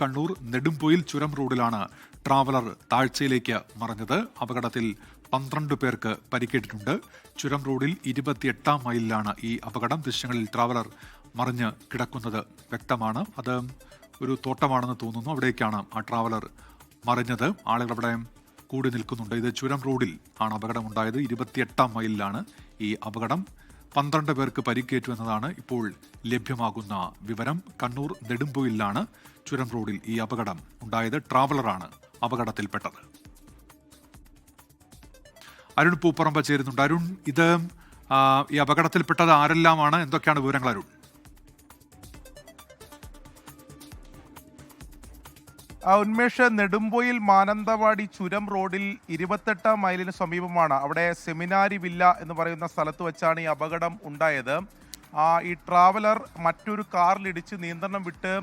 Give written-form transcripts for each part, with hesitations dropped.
കണ്ണൂർ നെടുമ്പൊയിൽ ചുരം റോഡിലാണ് ട്രാവലർ താഴ്ചയിലേക്ക് മറിഞ്ഞത്. അപകടത്തിൽ 12 പേർക്ക് പരിക്കേറ്റിട്ടുണ്ട്. ചുരം റോഡിൽ 28-ാം മൈലിലാണ് ഈ അപകടം. ദൃശ്യങ്ങളിൽ ട്രാവലർ മറിഞ്ഞ് കിടക്കുന്നത് വ്യക്തമാണ്. അത് ഒരു തോട്ടമാണെന്ന് തോന്നുന്നു. അവിടേക്കാണ് ആ ട്രാവലർ മറിഞ്ഞത്. ആളുകൾ അവിടെ കൂടി നിൽക്കുന്നുണ്ട്. ഇത് ചുരം റോഡിൽ ആണ് അപകടമുണ്ടായത്. 28-ാം മൈലിലാണ് ഈ അപകടം. 12 പേർക്ക് പരിക്കേറ്റു എന്നതാണ് ഇപ്പോൾ ലഭ്യമാകുന്ന വിവരം. കണ്ണൂർ നെടുമ്പൊയിലാണ് ചുരം റോഡിൽ ഈ അപകടം ഉണ്ടായത്. ട്രാവലറാണ് അപകടത്തിൽപ്പെട്ടത്. അരുൺ പൂപ്പറമ്പ ചേരുന്നുണ്ട്. അരുൺ, ഇത് ഈ അപകടത്തിൽപ്പെട്ടത് ആരെല്ലാമാണ്? എന്തൊക്കെയാണ് വിവരങ്ങൾ അരുൺ? ഉന്മേഷ്, നെടുമ്പൊയിൽ മാനന്തവാടി ചുരം റോഡിൽ 28-ാം മൈലിന് സമീപമാണ്. അവിടെ സെമിനാരി വില്ല എന്ന് പറയുന്ന സ്ഥലത്ത് വെച്ചാണ് ഈ അപകടം ഉണ്ടായത്. ഈ ട്രാവലർ മറ്റൊരു കാറിലിടിച്ച് നിയന്ത്രണം വിട്ട്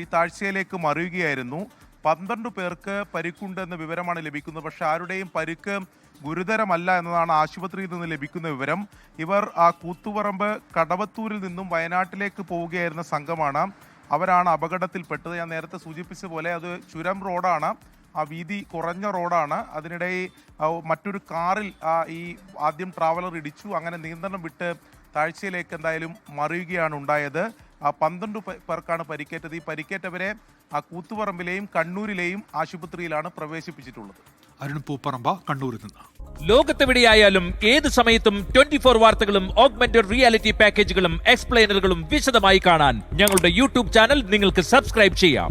ഈ താഴ്ചയിലേക്ക് മറിയുകയായിരുന്നു. 12 പേർക്ക് പരിക്കുണ്ട് എന്ന വിവരമാണ് ലഭിക്കുന്നത്. പക്ഷെ ആരുടെയും പരിക്ക് ഗുരുതരമല്ല എന്നതാണ് ആശുപത്രിയിൽ നിന്ന് ലഭിക്കുന്ന വിവരം. ഇവർ കൂത്തുപറമ്പ് കടവത്തൂരിൽ നിന്നും വയനാട്ടിലേക്ക് പോവുകയായിരുന്ന സംഘമാണ്. അവരാണ് അപകടത്തിൽപ്പെട്ടത്. ഞാൻ നേരത്തെ സൂചിപ്പിച്ച പോലെ അത് ചുരം റോഡാണ്, ആ വീതി കുറഞ്ഞ റോഡാണ്. അതിനിടെ മറ്റൊരു കാറിൽ ഈ ആദ്യം ട്രാവലർ ഇടിച്ചു. അങ്ങനെ നിയന്ത്രണം വിട്ട് താഴ്ചയിലേക്ക് എന്തായാലും മറിയുകയാണ് ഉണ്ടായത്. 12 പേർക്കാണ് പരിക്കേറ്റത്. ഈ പരിക്കേറ്റവരെ കൂത്തുപറമ്പിലെയും കണ്ണൂരിലെയും ആശുപത്രിയിലാണ് പ്രവേശിപ്പിച്ചിട്ടുള്ളത്. അരുൺ പൂപ്പറമ്പ, കണ്ണൂരിൽ നിന്ന്. ലോകത്തെവിടെയായാലും ഏത് സമയത്തും 24 വാർത്തകളും ഓഗ്മെന്റഡ് റിയാലിറ്റി പാക്കേജുകളും എക്സ്പ്ലെയിനറുകളും വിശദമായി കാണാൻ ഞങ്ങളുടെ യൂട്യൂബ് ചാനൽ നിങ്ങൾക്ക് സബ്സ്ക്രൈബ് ചെയ്യാം.